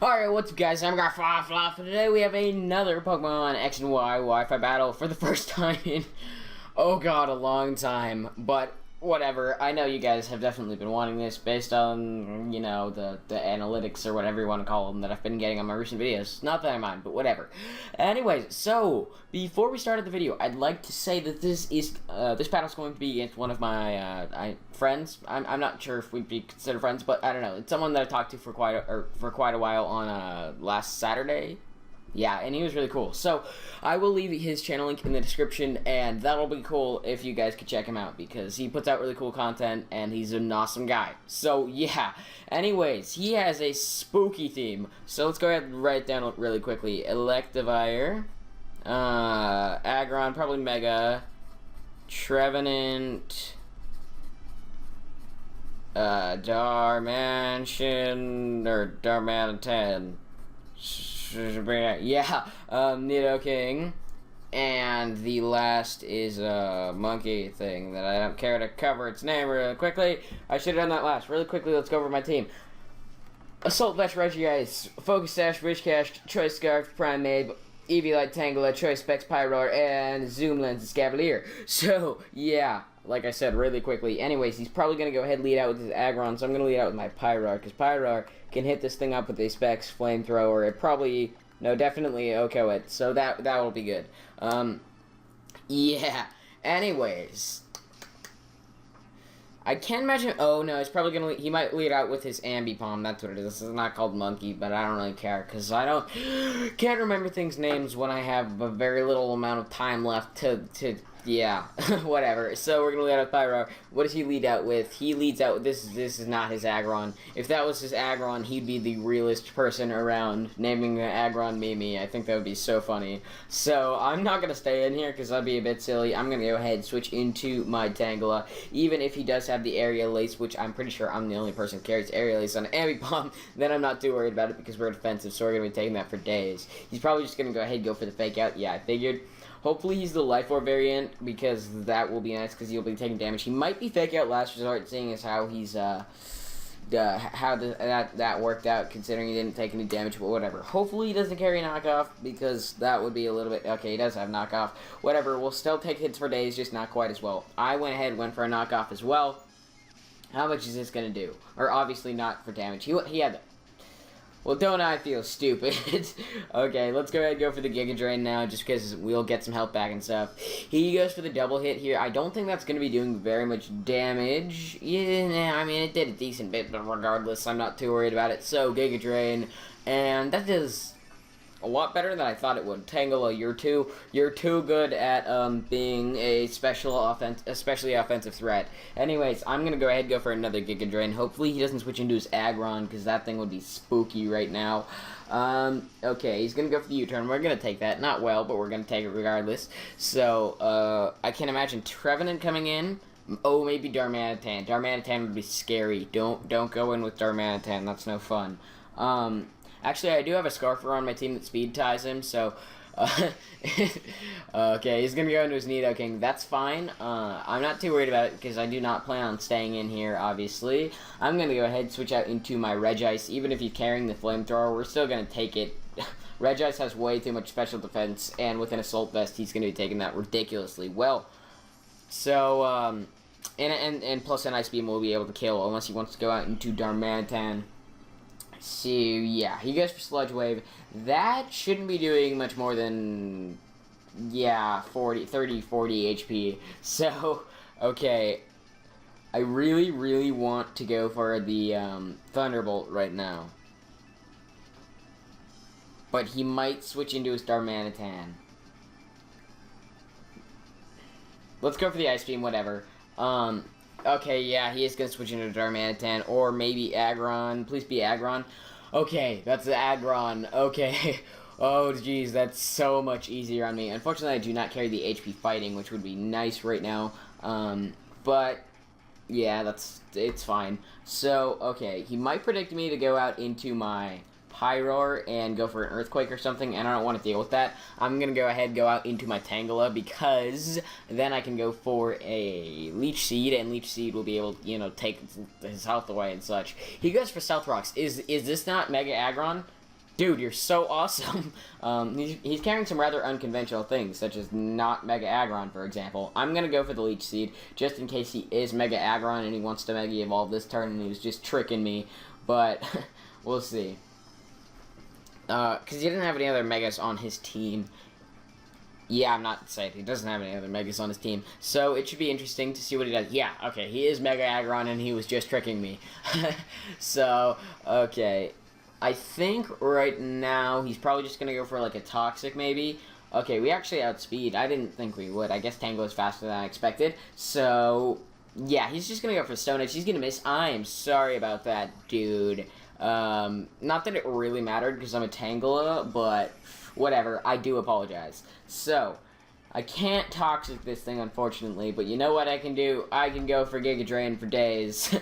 Alright, what's up guys, I'm Wifi, and today we have another Pokemon X and Y Wi-Fi battle for the first time in, oh god, a long time, but whatever. I know you guys have definitely been wanting this based on, you know, the analytics or whatever you want to call them that I've been getting on my recent videos. Not that I mind, but whatever. Anyways, so, before we started the video, I'd like to say that this battle's going to be against one of my, friends. I'm not sure if we'd be considered friends, but I don't know. It's someone that I talked to for quite a while on, last Saturday. Yeah, and he was really cool. So, I will leave his channel link in the description, and that'll be cool if you guys could check him out, because he puts out really cool content, and he's an awesome guy. So, yeah. Anyways, he has a spooky theme. So, let's go ahead and write it down really quickly. Electivire, Aggron, probably Mega, Trevenant, Darmanitan, or Darmanitan. Yeah, Nidoking, and the last is a monkey thing that I don't care to cover its name really quickly. I should have done that last. Really quickly, let's go over my team. Assault Vest, Regice, Focus Sash, Wishcash, Choice Scarf, Primeape, Eviolite, Tangela, Choice Specs, Pyroar, and Zoom Lens, Scavalier. So, yeah, like I said, really quickly. Anyways, he's probably going to go ahead and lead out with his Aggron, so I'm going to lead out with my Pyroar, because Pyroar can hit this thing up with a Specs Flamethrower. It probably, no, definitely OHKO it, so that will be good. Yeah. Anyways, I can't imagine. Oh no, he's probably gonna. He might lead out with his Ambipom. That's what it is. This is not called Monkey, but I don't really care because I can't remember things names when I have a very little amount of time left to yeah, whatever. So we're gonna lead out with Pyroar. What does he lead out with? He leads out with this is not his Aggron. If that was his Aggron, he'd be the realest person around naming an Aggron Mimi. I think that would be so funny. So I'm not gonna stay in here because that'd be a bit silly. I'm gonna go ahead and switch into my Tangela. Even if he does have the Aerial Ace, which I'm pretty sure I'm the only person who carries Aerial Ace on Ambipom, then I'm not too worried about it because we're defensive, so we're gonna be taking that for days. He's probably just gonna go ahead and go for the Fake Out. Yeah, I figured. Hopefully he's the Life Orb variant, because that will be nice, because he'll be taking damage. He might be Fake Out Last Resort, seeing as how he's, how that worked out, considering he didn't take any damage, but whatever. Hopefully he doesn't carry Knockoff, because that would be a little bit, okay, he does have Knockoff. Whatever, we'll still take hits for days, just not quite as well. I went ahead and went for a Knockoff as well. How much is this going to do? Or obviously not for damage. He had... Well, don't I feel stupid? Okay, let's go ahead and go for the Giga Drain now, just because we'll get some health back and stuff. He goes for the double hit here. I don't think that's going to be doing very much damage. Yeah, I mean, it did a decent bit, but regardless, I'm not too worried about it. So, Giga Drain, and that does a lot better than I thought it would. Tangela, you're too good at being a especially offensive threat. Anyways, I'm gonna go ahead and go for another Giga Drain. Hopefully he doesn't switch into his Aggron, because that thing would be spooky right now. Okay, he's gonna go for the U-turn. We're gonna take that. Not well, but we're gonna take it regardless. So, I can't imagine Trevenant coming in. Oh, maybe Darmanitan. Darmanitan would be scary. Don't go in with Darmanitan. That's no fun. Actually, I do have a Scarfer on my team that speed ties him, so, okay, he's gonna go into his Nidoking. That's fine. I'm not too worried about it, because I do not plan on staying in here, obviously. I'm gonna go ahead and switch out into my Regice. Even if he's carrying the Flamethrower, we're still gonna take it. Regice has way too much special defense, and with an Assault Vest, he's gonna be taking that ridiculously well. So, and plus an Ice Beam will be able to kill, unless he wants to go out into Darmanitan. So, yeah, he goes for Sludge Wave. That shouldn't be doing much more than, yeah, 30, 40 HP. So, okay, I really, really want to go for the Thunderbolt right now. But he might switch into his Darmanitan. Let's go for the Ice Beam, whatever. Okay, yeah, he is going to switch into Darmanitan, or maybe Aggron. Please be Aggron. Okay, that's the Aggron. Okay. Oh, jeez, that's so much easier on me. Unfortunately, I do not carry the HP Fighting, which would be nice right now. But, yeah, it's fine. So, okay, he might predict me to go out into my Pyroar and go for an Earthquake or something, and I don't want to deal with that. I'm going to go ahead and go out into my Tangela, because then I can go for a Leech Seed, and Leech Seed will be able to, you know, take his health away and such. He goes for Stealth Rocks. Is this not Mega Aggron? Dude, you're so awesome. He's carrying some rather unconventional things, such as not Mega Aggron, for example. I'm going to go for the Leech Seed, just in case he is Mega Aggron and he wants to Mega Evolve this turn and he was just tricking me. But, we'll see. Because he didn't have any other Megas on his team. Yeah, I'm not saying he doesn't have any other Megas on his team. So, it should be interesting to see what he does. Yeah, okay, he is Mega Aggron and he was just tricking me. So, okay. I think right now he's probably just going to go for like a Toxic maybe. Okay, we actually outspeed. I didn't think we would. I guess Tango is faster than I expected. So, yeah, he's just going to go for Stone Edge. He's going to miss. I am sorry about that, dude. Not that it really mattered because I'm a Tangela, but whatever. I do apologize. So, I can't Toxic this thing, unfortunately, but you know what I can do? I can go for Giga Drain for days.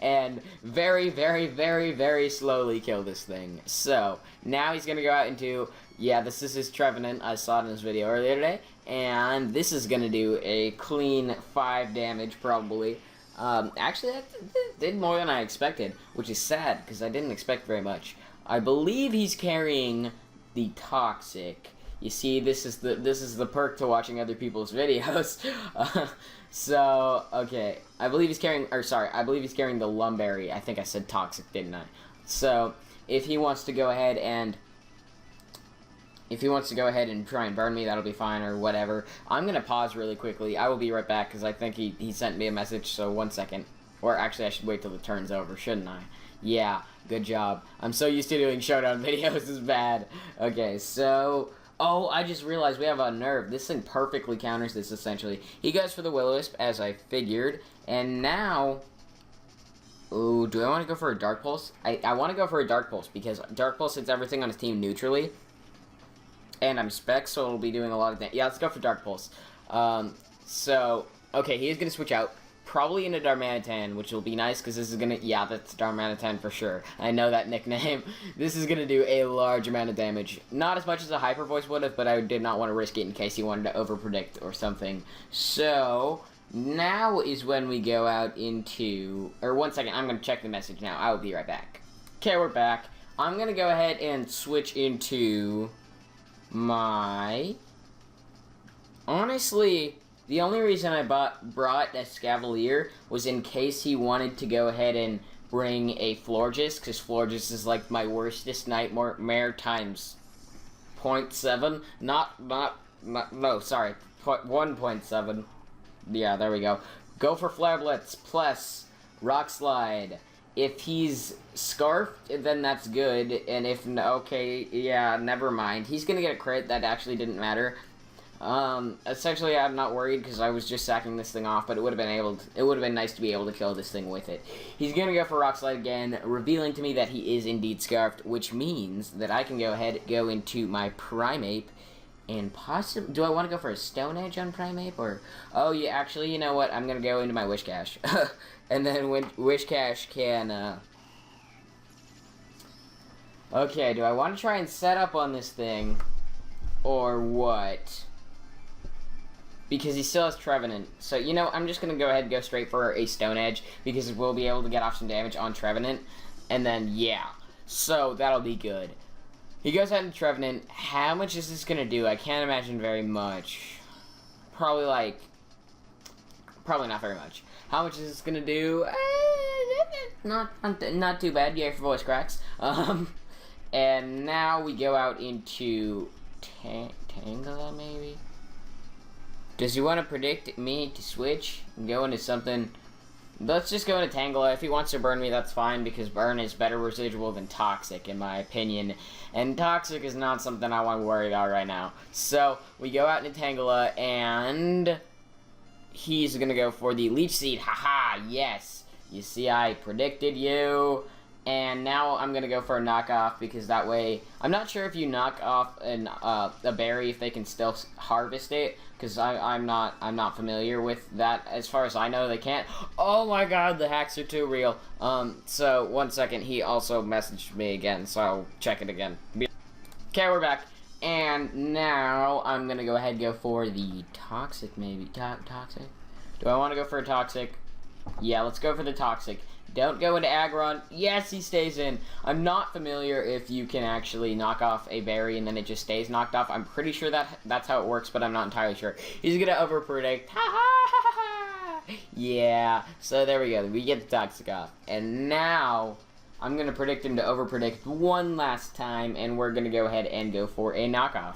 And very, very, very, very slowly kill this thing. So, now he's going to go out into, yeah, this is his Trevenant. I saw it in his video earlier today. And this is going to do a clean 5 damage, probably. Actually, that did more than I expected, which is sad, because I didn't expect very much. I believe he's carrying the Toxic. You see, this is the perk to watching other people's videos. So, okay, I believe he's carrying the Lumberry. I think I said Toxic, didn't I? So, if he wants to go ahead and try and burn me, that'll be fine, or whatever. I'm gonna pause really quickly. I will be right back, because I think he sent me a message, so 1 second. Or actually, I should wait till the turn's over, shouldn't I? Yeah, good job. I'm so used to doing showdown videos, it's bad. Okay, so... Oh, I just realized we have a Nerve. This thing perfectly counters this, essentially. He goes for the Will-O-Wisp, as I figured. And now... Ooh, do I want to go for a Dark Pulse? I want to go for a Dark Pulse, because Dark Pulse hits everything on his team neutrally. And I'm Spec, so it'll be doing a lot of damage. Yeah, let's go for Dark Pulse. So, okay, he is going to switch out. Probably into Darmanitan, which will be nice, because this is going to... Yeah, that's Darmanitan for sure. I know that nickname. This is going to do a large amount of damage. Not as much as a Hyper Voice would have, but I did not want to risk it in case he wanted to overpredict or something. So, now is when we go out into... Or 1 second, I'm going to check the message now. I will be right back. Okay, we're back. I'm going to go ahead and switch into my... Honestly... The only reason I brought a Scavalier was in case he wanted to go ahead and bring a Florges, because Florges is like my worstest nightmare times 0.7. No, sorry, 1.7. Yeah, there we go. Go for Flare Blitz plus Rock Slide. If he's Scarfed, then that's good, and if no, okay, yeah, never mind. He's gonna get a crit, that actually didn't matter. Essentially, I'm not worried because I was just sacking this thing off, but it would have been nice to be able to kill this thing with it. He's gonna go for Rock Slide again, revealing to me that he is indeed Scarfed, which means that I can go into my Primeape, and possibly... Do I want to go for a Stone Edge on Primeape, or... Oh, yeah, actually, you know what? I'm gonna go into my Wishcash. And then when Wishcash can, Okay, do I want to try and set up on this thing, or what? Because he still has Trevenant. So, you know, I'm just going to go ahead and go straight for a Stone Edge, because we'll be able to get off some damage on Trevenant. And then, yeah. So, that'll be good. He goes ahead and Trevenant. How much is this going to do? I can't imagine very much. Probably not very much. How much is this going to do? Not too bad. Yay for voice cracks. And now we go out into Tangela, maybe? Does he want to predict me to switch and go into something? Let's just go into Tangela. If he wants to burn me, that's fine, because burn is better residual than Toxic, in my opinion. And Toxic is not something I want to worry about right now. So, we go out into Tangela, and he's going to go for the Leech Seed. Haha, yes. You see, I predicted you. And now I'm going to go for a knockoff, because that way... I'm not sure if you knock off a berry, if they can still harvest it, because I'm not familiar with that. As far as I know, they can't. Oh my god, the hacks are too real. So, 1 second, he also messaged me again, so I'll check it again. Okay, we're back. And now I'm going to go ahead and go for the Toxic, maybe. Toxic? Do I want to go for a Toxic? Yeah, let's go for the Toxic. Don't go into Aggron. Yes, he stays in. I'm not familiar if you can actually knock off a berry and then it just stays knocked off. I'm pretty sure that's how it works, but I'm not entirely sure. He's gonna overpredict. Ha ha ha ha ha! Yeah, so there we go. We get the Toxic off. And now, I'm gonna predict him to overpredict one last time, and we're gonna go ahead and go for a knockoff.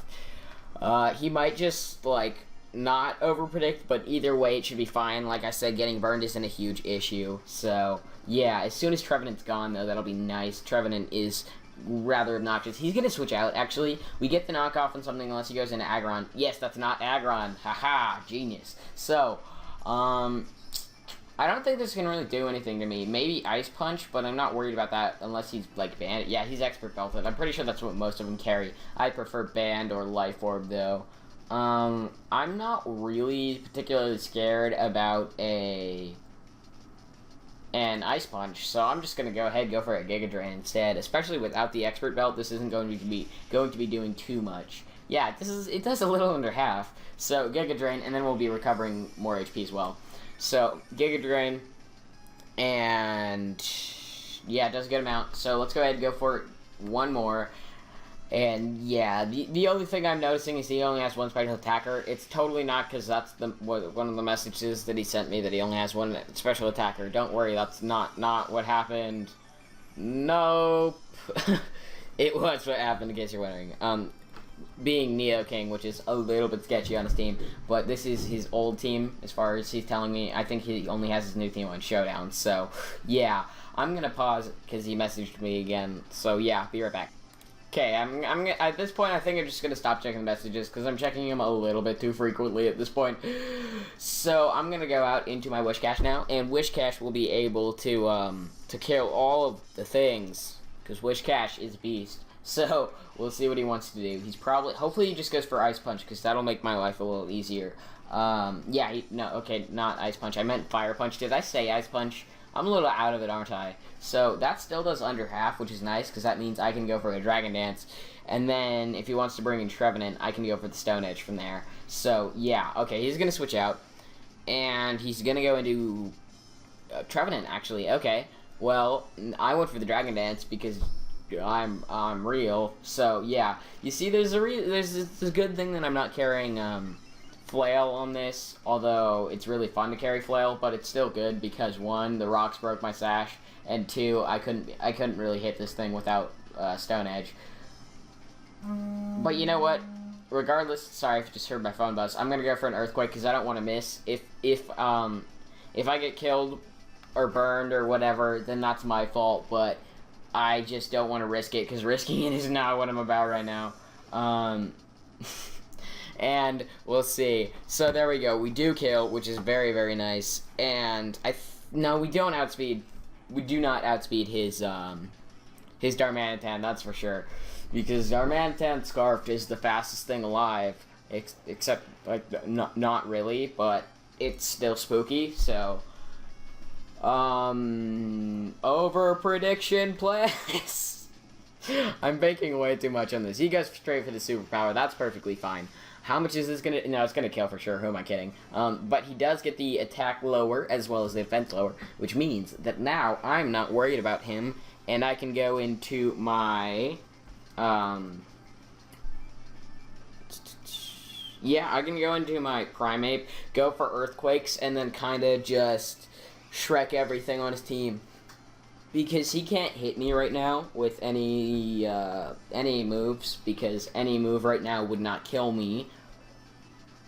He might just, like, not overpredict, but either way it should be fine. Like I said, getting burned isn't a huge issue. So, yeah, as soon as Trevenant's gone, though, that'll be nice. Trevenant is rather obnoxious. He's gonna switch out, actually. We get the knockoff on something unless he goes into Aggron. Yes, that's not Aggron. Haha, genius. So, I don't think this can really do anything to me. Maybe Ice Punch, but I'm not worried about that unless he's, like, Banned. Yeah, he's Expert Belted. I'm pretty sure that's what most of them carry. I prefer Banned or Life Orb, though. I'm not really particularly scared about an Ice Punch, so I'm just gonna go ahead and go for a Giga Drain instead. Especially without the Expert Belt, this isn't going to be doing too much. Yeah, it does a little under half. So Giga Drain, and then we'll be recovering more HP as well. So, Giga Drain, and yeah, it does a good amount. So let's go ahead and go for one more. And yeah, the only thing I'm noticing is he only has one special attacker. It's totally not because that's one of the messages that he sent me, that he only has one special attacker. Don't worry, that's not what happened. Nope. It was what happened, in case you're wondering. Being Neo King, which is a little bit sketchy on his team, but this is his old team, as far as he's telling me. I think he only has his new team on Showdown, so yeah. I'm gonna pause, because he messaged me again, so yeah, be right back. Okay, I'm at this point, I think I'm just gonna stop checking the messages, because I'm checking them a little bit too frequently at this point. So, I'm gonna go out into my Wish Cache now, and Wish Cache will be able to kill all of the things, because Wish Cache is beast. So, we'll see what he wants to do. Hopefully he just goes for Ice Punch, because that'll make my life a little easier. Yeah, not Ice Punch. I meant Fire Punch. Did I say Ice Punch? I'm a little out of it, aren't I? So, that still does under half, which is nice, because that means I can go for a Dragon Dance. And then, if he wants to bring in Trevenant, I can go for the Stone Edge from there. So, yeah. Okay, he's going to switch out. And he's going to go into Trevenant, actually. Okay. Well, I went for the Dragon Dance, because I'm real. So yeah, you see, there's this good thing that I'm not carrying Flail on this, although it's really fun to carry Flail, but it's still good because one, the rocks broke my sash, and two, I couldn't really hit this thing without Stone Edge. But you know what? Regardless, sorry if you just heard my phone buzz. I'm gonna go for an Earthquake because I don't want to miss. If I get killed or burned or whatever, then that's my fault. But I just don't want to risk it, because risking it is not what I'm about right now. And we'll see. So there we go. We do kill, which is very, very nice. And no, we don't outspeed. We do not outspeed his Darmanitan, that's for sure. Because Darmanitan Scarfed is the fastest thing alive, except, like, not really, but it's still spooky, so... over prediction, please. I'm baking way too much on this. He goes straight for the superpower. That's perfectly fine. How much is this gonna? No, it's gonna kill for sure. Who am I kidding? But he does get the attack lower as well as the defense lower, which means that now I'm not worried about him, and I can go into my yeah, I can go into my Primeape, go for Earthquakes, and then kind of just Shrek everything on his team, because he can't hit me right now with any moves, because any move right now would not kill me,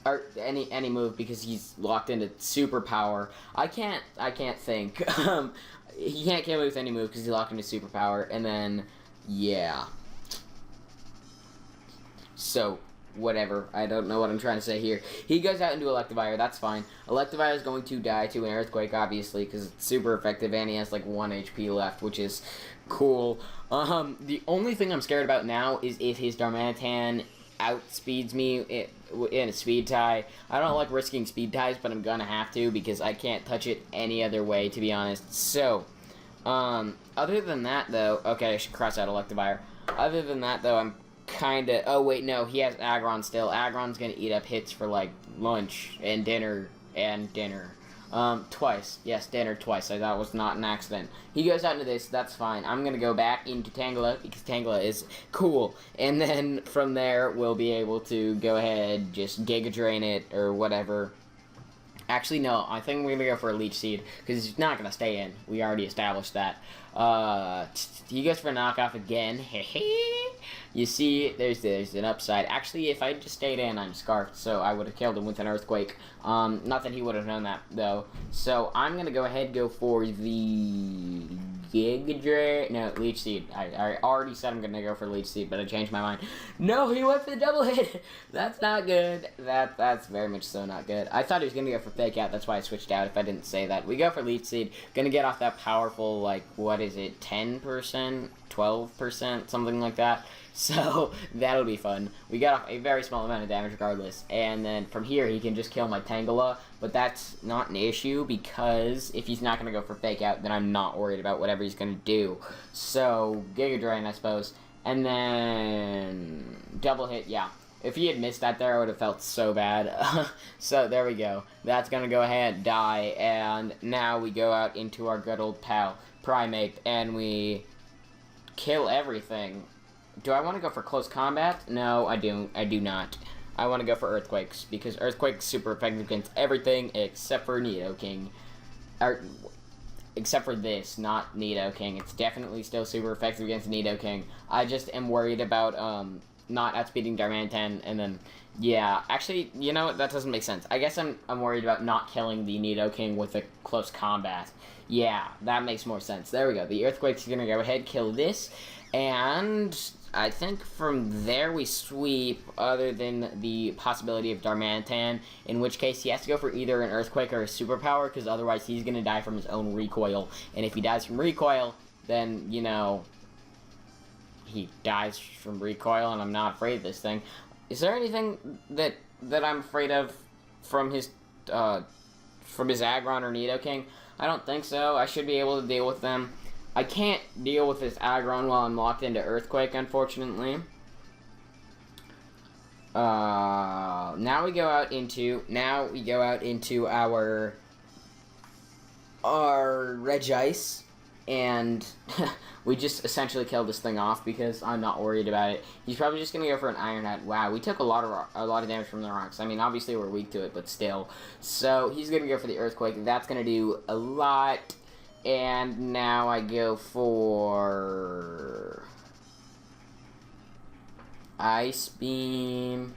or any move, because he's locked into superpower. I can't think. He can't kill me with any move because he's locked into superpower, and then yeah. So whatever, I don't know what I'm trying to say here. He goes out into Electivire, that's fine. Electivire is going to die to an Earthquake, obviously, because it's super effective, and he has like 1 HP left, which is cool. The only thing I'm scared about now is if his Darmanitan outspeeds me in a speed tie. I don't like risking speed ties, but I'm gonna have to, because I can't touch it any other way, to be honest. So, other than that, though, okay, I should cross out Electivire. Other than that, though, I'm kinda... Oh, wait, no, he has Aggron still. Aggron's gonna eat up hits for, like, lunch and dinner and dinner. Twice. Yeah, standard twice. I thought it was not an accident. He goes out into this, that's fine. I'm gonna go back into Tangela, because Tangela is cool. And then from there, we'll be able to go ahead, just Giga Drain it, or whatever. Actually, no, I think we're gonna go for a Leech Seed, because he's not gonna stay in. We already established that. He goes for a knockoff again. You see, there's an upside. Actually, if I just stayed in, I'm Scarfed, so I would have killed him with an Earthquake. Not that he would have known that, though. So, I'm gonna go ahead and go for the Giga Drain. No, Leech Seed. I already said I'm gonna go for Leech Seed, but I changed my mind. No, he went for the double hit! That's not good. That's very much so not good. I thought he was gonna go for Fake Out, that's why I switched out if I didn't say that. We go for Leech Seed. Gonna get off that powerful, like, what is it, 10%? 12%? Something like that. So, that'll be fun. We got off a very small amount of damage regardless. And then from here, he can just kill my Tangela. But that's not an issue, because if he's not going to go for Fake Out, then I'm not worried about whatever he's going to do. So, Giga Drain, I suppose. And then double hit, yeah. If he had missed that there, I would have felt so bad. So, there we go. That's going to go ahead and die. And now we go out into our good old pal, Primeape, and we kill everything. Do I want to go for close combat? No, I do not. I want to go for Earthquakes, because Earthquake's super effective against everything except for Nidoking. Except for this, not Nidoking. It's definitely still super effective against Nidoking. I just am worried about, not outspeeding Darmanitan, and then, yeah. Actually, you know what? That doesn't make sense. I guess I'm worried about not killing the Nidoking with a close combat. Yeah, that makes more sense. There we go. The Earthquake's gonna go ahead, kill this, and I think from there we sweep, other than the possibility of Darmanitan, in which case he has to go for either an Earthquake or a Superpower, because otherwise he's going to die from his own recoil. And if he dies from recoil, then, you know, he dies from recoil, and I'm not afraid of this thing. Is there anything that I'm afraid of from his Aggron or Nidoking? I don't think so. I should be able to deal with them. I can't deal with this Aggron while I'm locked into Earthquake, unfortunately. Now we go out into our Regice, and we just essentially killed this thing off because I'm not worried about it. He's probably just gonna go for an Iron Head. Wow, we took a lot of damage from the rocks. I mean, obviously we're weak to it, but still. So he's gonna go for the Earthquake. That's gonna do a lot. And now I go for Ice Beam.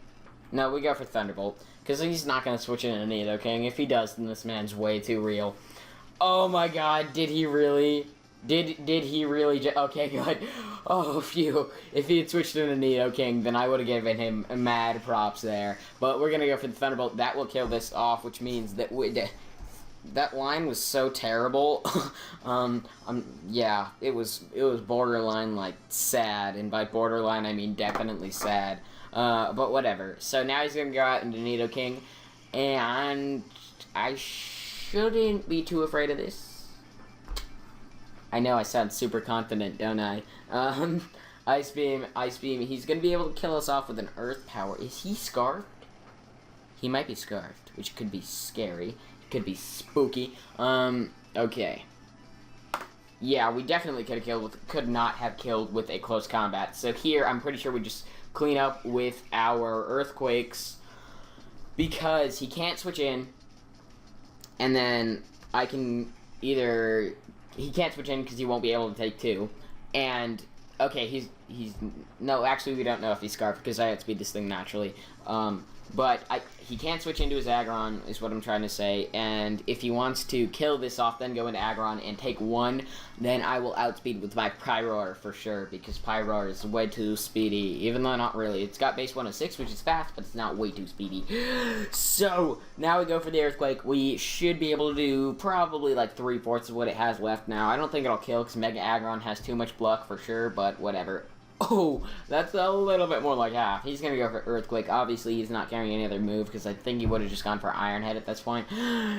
No, we go for Thunderbolt, because he's not going to switch into Nidoking. If he does, then this man's way too real. Oh my god, did he really? Did he really okay, good. Oh, phew. If he had switched into Nidoking, then I would have given him mad props there. But we're going to go for the Thunderbolt. That will kill this off, which means that that line was so terrible. Yeah, it was borderline, like, sad, and by borderline, I mean definitely sad. But whatever. So now he's gonna go out into Nidoking, and I shouldn't be too afraid of this. I know I sound super confident, don't I? Ice Beam, he's gonna be able to kill us off with an Earth Power. Is he Scarfed? He might be Scarfed, which could be scary. Could be spooky. Okay. Yeah, we definitely could not have killed with a close combat. So here, I'm pretty sure we just clean up with our Earthquakes, because he can't switch in, and then I can he can't switch in because he won't be able to take two, and, okay, no, actually, we don't know if he's Scarfed, because I outspeed this thing naturally, but he can't switch into his Aggron, is what I'm trying to say, and if he wants to kill this off, then go into Aggron and take one, then I will outspeed with my Pyroar for sure, because Pyroar is way too speedy, even though not really. It's got base 106, which is fast, but it's not way too speedy. So, now we go for the Earthquake. We should be able to do probably like 3/4 of what it has left now. I don't think it'll kill, because Mega Aggron has too much block for sure, but whatever. Oh, that's a little bit more like half. He's gonna go for Earthquake. Obviously, he's not carrying any other move, because I think he would have just gone for Iron Head at this point.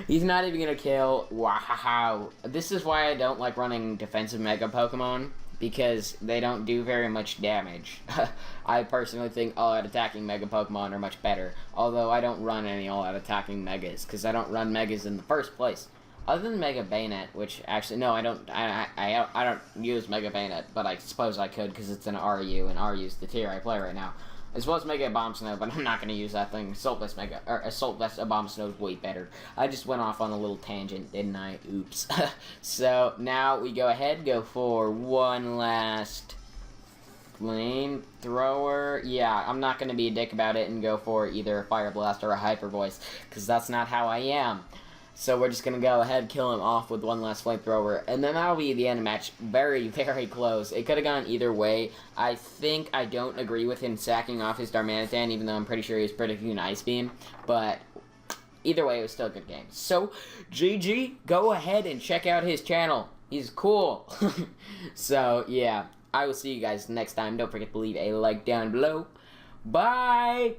He's not even gonna kill. Wow. This is why I don't like running defensive Mega Pokemon, because they don't do very much damage. I personally think all-out attacking Mega Pokemon are much better, although I don't run any all-out attacking Megas, because I don't run Megas in the first place. Other than Mega Bayonet, which actually no, I don't use Mega Bayonet, but I suppose I could because it's an RU, and RU is the tier I play right now. As well as Mega Bomb Snow, but I'm not going to use that thing. Assault Vest Bomb Snow is way better. I just went off on a little tangent, didn't I? Oops. So, now we go ahead, go for one last flamethrower. Yeah, I'm not going to be a dick about it and go for either a Fire Blast or a Hyper Voice, because that's not how I am. So we're just going to go ahead, kill him off with one last flamethrower, and then that'll be the end of the match. Very, very close. It could have gone either way. I think I don't agree with him sacking off his Darmanitan, even though I'm pretty sure he was predicting an Ice Beam, but either way, it was still a good game. So, GG, go ahead and check out his channel. He's cool. So, yeah, I will see you guys next time. Don't forget to leave a like down below. Bye!